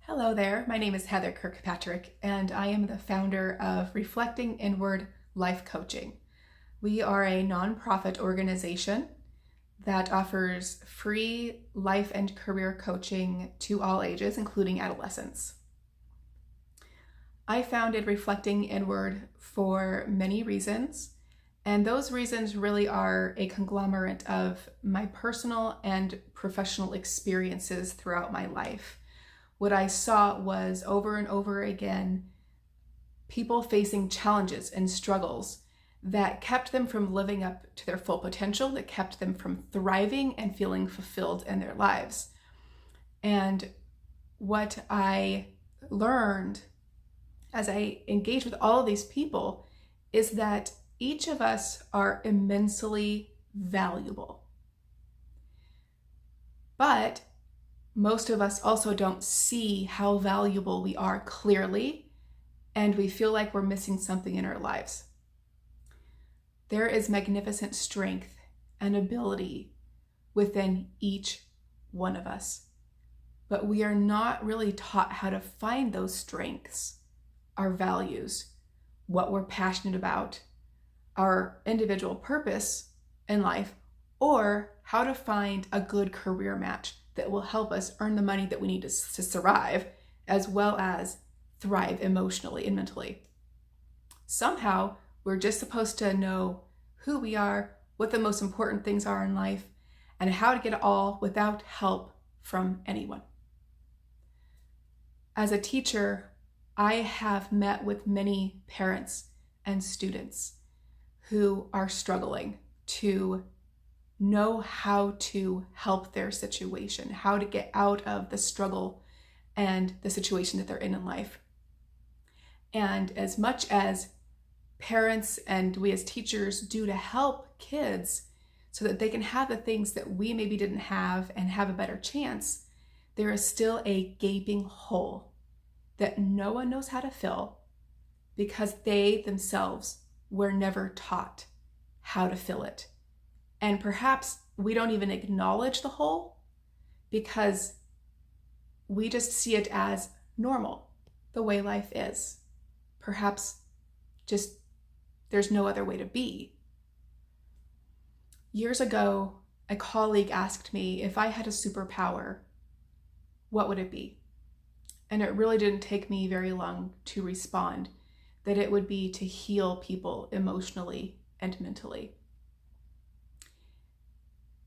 Hello there, my name is Heather Kirkpatrick, and I am the founder of Reflecting Inward Life Coaching. We are a nonprofit organization that offers free life and career coaching to all ages, including adolescents. I founded Reflecting Inward for many reasons, and those reasons really are a conglomerate of my personal and professional experiences throughout my life. What I saw was over and over again, people facing challenges and struggles that kept them from living up to their full potential, that kept them from thriving and feeling fulfilled in their lives. And what I learned as I engaged with all of these people is that each of us are immensely valuable. But most of us also don't see how valuable we are clearly, and we feel like we're missing something in our lives. There is magnificent strength and ability within each one of us, but we are not really taught how to find those strengths, our values, what we're passionate about, our individual purpose in life, or how to find a good career match that will help us earn the money that we need to survive, as well as thrive emotionally and mentally. Somehow, we're just supposed to know who we are, what the most important things are in life, and how to get it all without help from anyone. As a teacher, I have met with many parents and students who are struggling to know how to help their situation, how to get out of the struggle and the situation that they're in life. And as much as parents and we as teachers do to help kids so that they can have the things that we maybe didn't have and have a better chance, there is still a gaping hole that no one knows how to fill because they themselves were never taught how to fill it. And perhaps we don't even acknowledge the hole because we just see it as normal, the way life is. Perhaps just there's no other way to be. Years ago, a colleague asked me if I had a superpower, what would it be? And it really didn't take me very long to respond that it would be to heal people emotionally and mentally.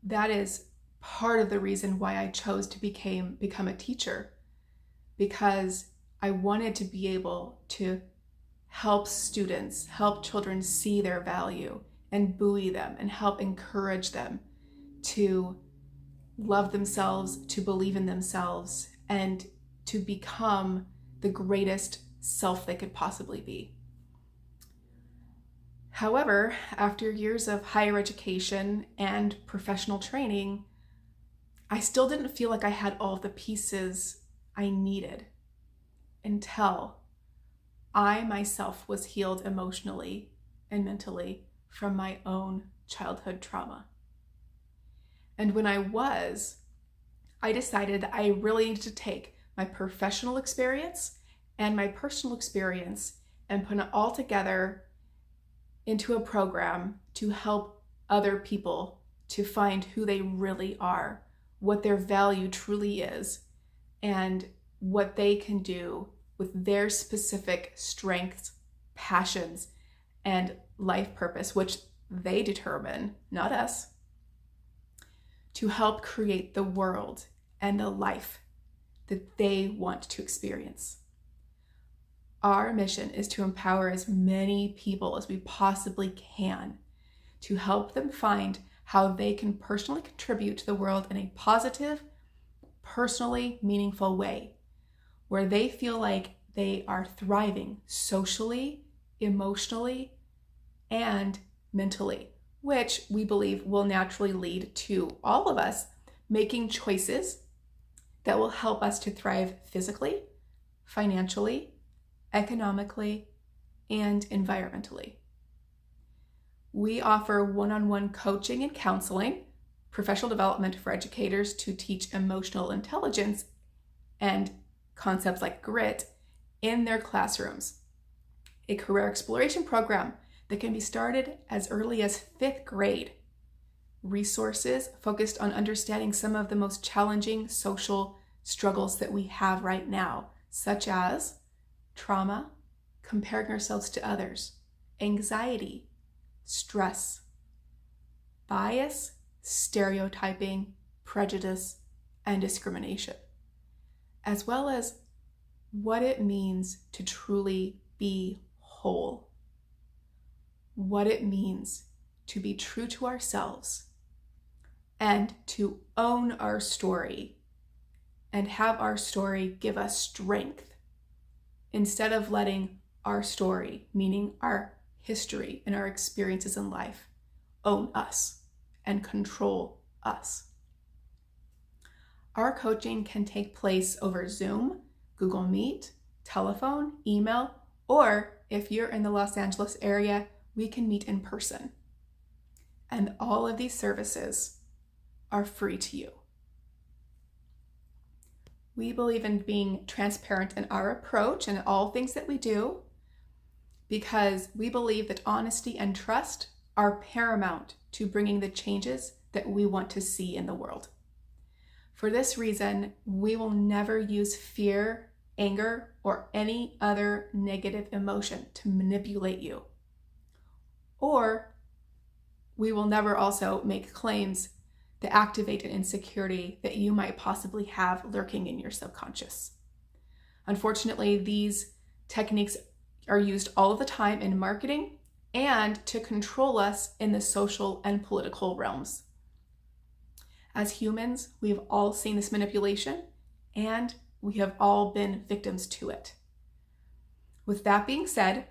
That is part of the reason why I chose to become a teacher, because I wanted to be able to help students, help children see their value and buoy them and help encourage them to love themselves, to believe in themselves, and to become the greatest self they could possibly be. However, after years of higher education and professional training, I still didn't feel like I had all the pieces I needed until I myself was healed emotionally and mentally from my own childhood trauma. And when I decided that I really needed to take my professional experience and my personal experience and put it all together into a program to help other people to find who they really are, what their value truly is, and what they can do with their specific strengths, passions, and life purpose, which they determine, not us, to help create the world and the life that they want to experience. Our mission is to empower as many people as we possibly can to help them find how they can personally contribute to the world in a positive, personally meaningful way, where they feel like they are thriving socially, emotionally, and mentally, which we believe will naturally lead to all of us making choices that will help us to thrive physically, financially, economically, and environmentally. We offer one-on-one coaching and counseling, professional development for educators to teach emotional intelligence, and concepts like grit in their classrooms. A career exploration program that can be started as early as 5th grade. Resources focused on understanding some of the most challenging social struggles that we have right now, such as trauma, comparing ourselves to others, anxiety, stress, bias, stereotyping, prejudice, and discrimination, as well as what it means to truly be whole, what it means to be true to ourselves and to own our story and have our story give us strength instead of letting our story, meaning our history and our experiences in life, own us and control us. Our coaching can take place over Zoom, Google Meet, telephone, email, or if you're in the Los Angeles area, we can meet in person. And all of these services are free to you. We believe in being transparent in our approach and all things that we do because we believe that honesty and trust are paramount to bringing the changes that we want to see in the world. For this reason, we will never use fear, anger, or any other negative emotion to manipulate you. Or we will never also make claims that activate an insecurity that you might possibly have lurking in your subconscious. Unfortunately, these techniques are used all of the time in marketing and to control us in the social and political realms. As humans, we've all seen this manipulation and we have all been victims to it. With that being said,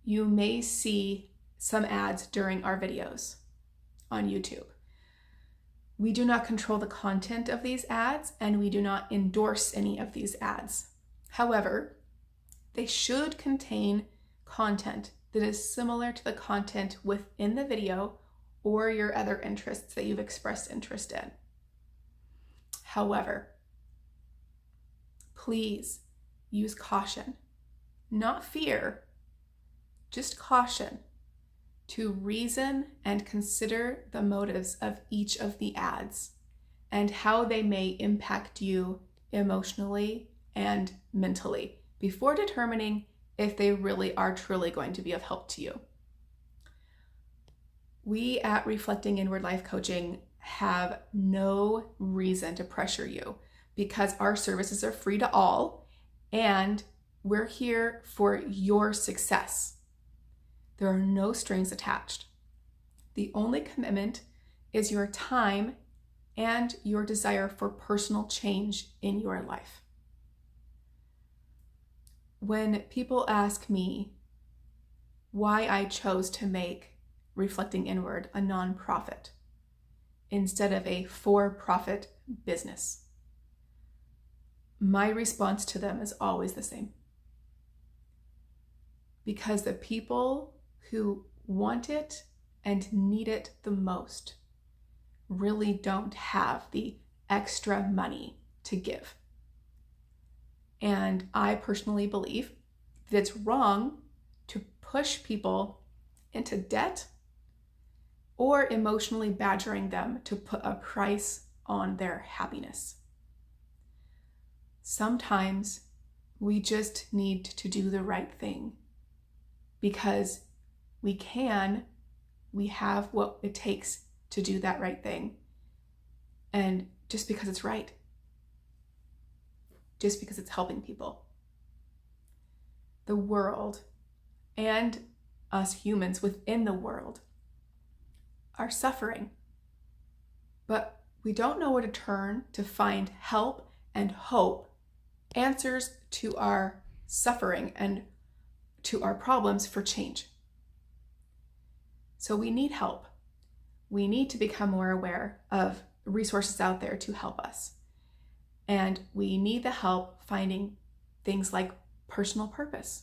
you may see some ads during our videos on YouTube. We do not control the content of these ads and we do not endorse any of these ads. However, they should contain content that is similar to the content within the video or your other interests that you've expressed interest in. However, please use caution, not fear, just caution, to reason and consider the motives of each of the ads and how they may impact you emotionally and mentally before determining if they really are truly going to be of help to you. We at Reflecting Inward Life Coaching have no reason to pressure you because our services are free to all and we're here for your success. There are no strings attached. The only commitment is your time and your desire for personal change in your life. When people ask me why I chose to make Reflecting Inward a nonprofit instead of a for-profit business, my response to them is always the same. Because the people who want it and need it the most really don't have the extra money to give. And I personally believe that it's wrong to push people into debt or emotionally badgering them to put a price on their happiness. Sometimes we just need to do the right thing because we have what it takes to do that right thing. And just because it's right, just because it's helping people. The world and us humans within the world are suffering, but we don't know where to turn to find help and hope, answers to our suffering and to our problems for change. So we need help. We need to become more aware of resources out there to help us. And we need the help finding things like personal purpose,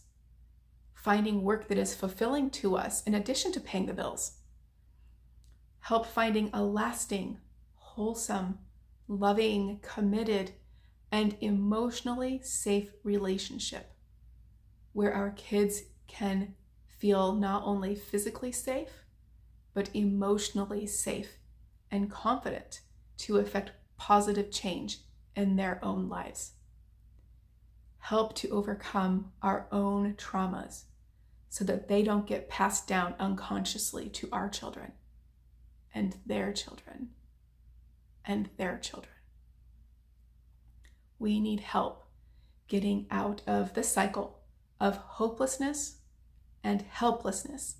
finding work that is fulfilling to us in addition to paying the bills, help finding a lasting, wholesome, loving, committed, and emotionally safe relationship where our kids can feel not only physically safe, but emotionally safe and confident to effect positive change in their own lives. Help to overcome our own traumas so that they don't get passed down unconsciously to our children and their children and their children. We need help getting out of the cycle of hopelessness and helplessness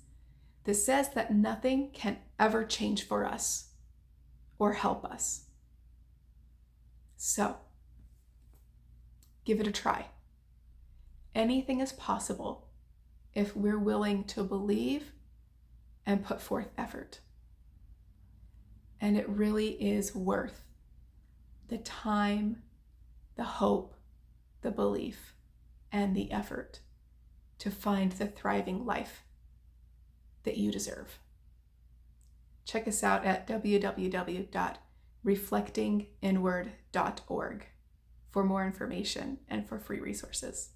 that says that nothing can ever change for us or help us. So, give it a try. Anything is possible if we're willing to believe and put forth effort. And it really is worth the time, the hope, the belief, and the effort to find the thriving life that you deserve. Check us out at www.reflectinginward.org for more information and for free resources.